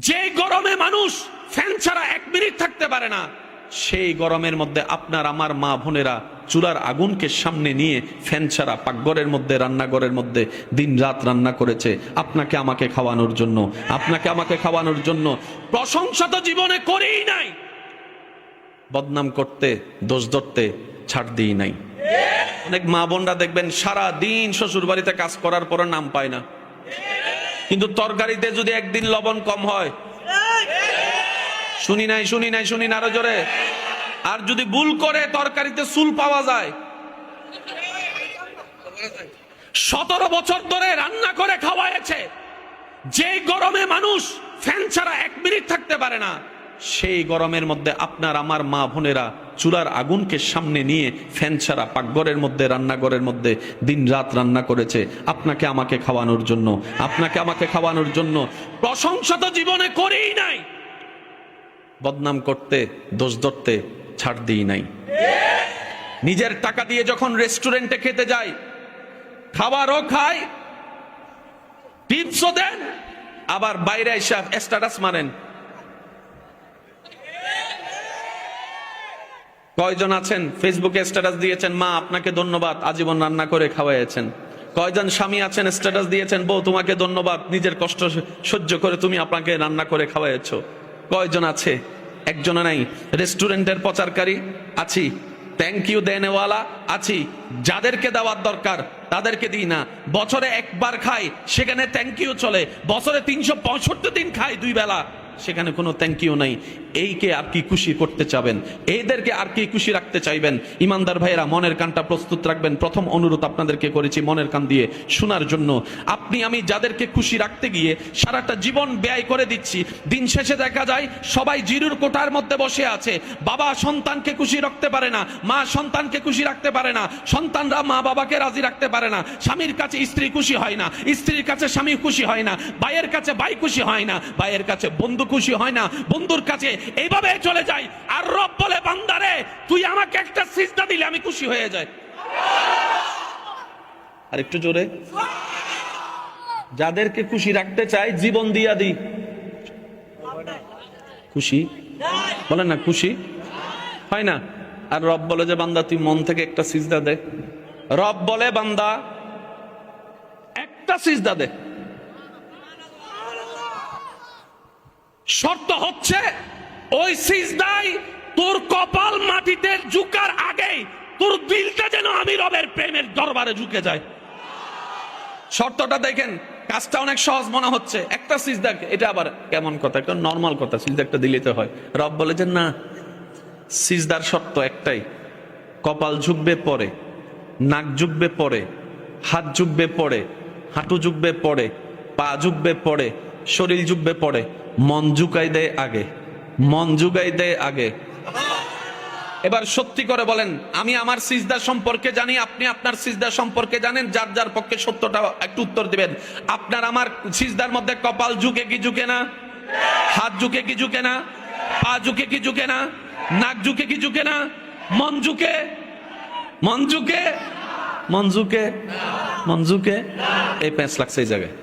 যে গরমে মানুষ ফ্যান ছাড়া 1 মিনিট থাকতে পারে না, সেই গরমের মধ্যে আপনার আমার মা বোনেরা চুলার আগুনকে সামনে নিয়ে ফ্যান ছাড়া পাকঘরের মধ্যে, রান্নাঘরের মধ্যে দিন রাত রান্না করেছে আপনাকে আমাকে খাওয়ানোর জন্য, আপনাকে আমাকে খাওয়ানোর জন্য। প্রশংসা তো জীবনে করেই নাই, বদনাম করতে, দোষ ধরতে ছাড় দিই নাই। অনেক মা বোনরা দেখবেন সারা দিন শ্বশুর বাড়িতে কাজ করার পর নাম পায় না, কিন্তু তরকারিতে যদি একদিন লবণ কম হয়, শুনি নাই আরো জোরে, আর যদি ভুল করে তরকারিতে চুল পাওয়া যায়, 17 বছর ধরে রান্না করে খাওয়াইছে, যে গরমে মানুষ ফ্যান ছাড়া 1 মিনিট থাকতে পারে না, সেই গরমের মধ্যে আপনার আমার মা বোনেরা চুলার আগুনকে সামনে নিয়ে ফ্যান ছাড়া পাকঘরের মধ্যে, রান্নাঘরের মধ্যে দিন রাত রান্না করেছে আপনাকে আমাকে খাওয়ানোর জন্য, আপনাকে আমাকে খাওয়ানোর জন্য। প্রশংসা তো জীবনে করেই নাই, বদনাম করতে, দোষ ধরতে ছাড় দিই নাই। নিজের টাকা দিয়ে যখন রেস্টুরেন্টে খেতে যাই, খাবারও খায়, টিপসও দেন, আবার বাইরে এসে স্ট্যাটাস মারেন। কয়জন আছেন ফেসবুকে স্ট্যাটাস দিয়েছেন, মা আপনাকে ধন্যবাদ, আজীবন রান্না করে খাওয়াইছেন। কয়জন স্বামী আছেন স্ট্যাটাস দিয়েছেন, বউ তোমাকে ধন্যবাদ, নিজের কষ্ট সহ্য করে তুমি আপনাকে রান্না করে খাওয়াইছো। কয়জন আছে? একজনও নাই। রেস্টুরেন্টের প্রচারকারী আছি, থ্যাংক ইউ দেনেওয়ালা আছি, যাদেরকে দেওয়ার দরকার তাদেরকে দিই না। বছরে একবার খাই, সেখানে থ্যাংক ইউ চলে। বছরে 365 দিন খাই 2 বেলা, সেখানে কোনো থ্যাংক ইউ নাই। এইকে আর কি খুশি করতে চাবেন? এইদেরকে আর কি খুশি রাখতে চাইবেন? ইমানদার ভাইয়েরা, মনের কানটা প্রস্তুত রাখবেন। প্রথম অনুরোধ আপনাদেরকে করেছি মনের কান দিয়ে শোনার জন্য। আপনি আমি যাদেরকে খুশি রাখতে গিয়ে সারাটা জীবন ব্যয় করে দিচ্ছি, দিন শেষে দেখা যায় সবাই জিরুর কোঠার মধ্যে বসে আছে। বাবা সন্তানকে খুশি রাখতে পারে না, মা সন্তানকে খুশি রাখতে পারে না, সন্তানরা মা বাবাকে রাজি রাখতে পারে না, স্বামীর কাছে স্ত্রী খুশি হয় না, স্ত্রীর কাছে স্বামী খুশি হয় না, ভাইয়ের কাছে ভাই খুশি হয় না, ভাইয়ের কাছে বন্ধু খুশি হয় না, বন্ধুর কাছে, এইভাবে চলে যায়। আর রব বলে, বান্দারে তুই আমাকে একটা সিজদা দিলে আমি খুশি হয়ে যাই। আর একটু জোরে, যাদেরকে খুশি রাখতে চাই জীবন দিয়া দিই। খুশি বলেন না, খুশি হয় না। আর রব বলে যে, বান্দা তুই মন থেকে একটা সিজদা দে। রব বলে, বান্দা একটা সিজদা দে। শর্ত হচ্ছে ওই সিজদায় তোর কপাল মাটিতে ঝুকার আগে তোর দিলটা যেন আমি রবের প্রেমের দরবারে ঝুঁকে যায়। শর্তটা দেখেন, কাজটা অনেক সহজ মনে হচ্ছে, একটা সিজদা। এটা আবার কেমন কথা, একটা নরমাল কথা, সিজদা একটা দিলিতে হয়। রব বলে যে না, সিজদার শর্ত একটাই, কপাল ঝুঁকবে পরে, নাক ঝুঁকবে পরে, হাত ঝুঁকবে পরে, হাঁটু ঝুঁকবে পরে, পা ঝুঁকবে পরে, শরীর ঝুঁকবে পরে, মন ঝুঁকাই দেয় আগে, মন ঝুঁকাই দেয় আগে। এবার সত্যি করে বলেন, আমি আমার সিজদা সম্পর্কে জানি, আপনি আপনার সিজদা সম্পর্কে জানেন। যার যার পক্ষে সত্যটা একটু উত্তর দিবেন। আপনার আমার সিজদার মধ্যে কপাল ঝুঁকে কি ঝুঁকে না? হাত ঝুঁকে কি ঝুঁকে না? পা ঝুঁকে কি ঝুঁকে না? নাক ঝুঁকে কি ঝুঁকে না? মন ঝুঁকে? মন ঝুঁকে? মন ঝুঁকে? মন ঝুঁকে? এই প্যাঁচ লাগছে এই জায়গায়।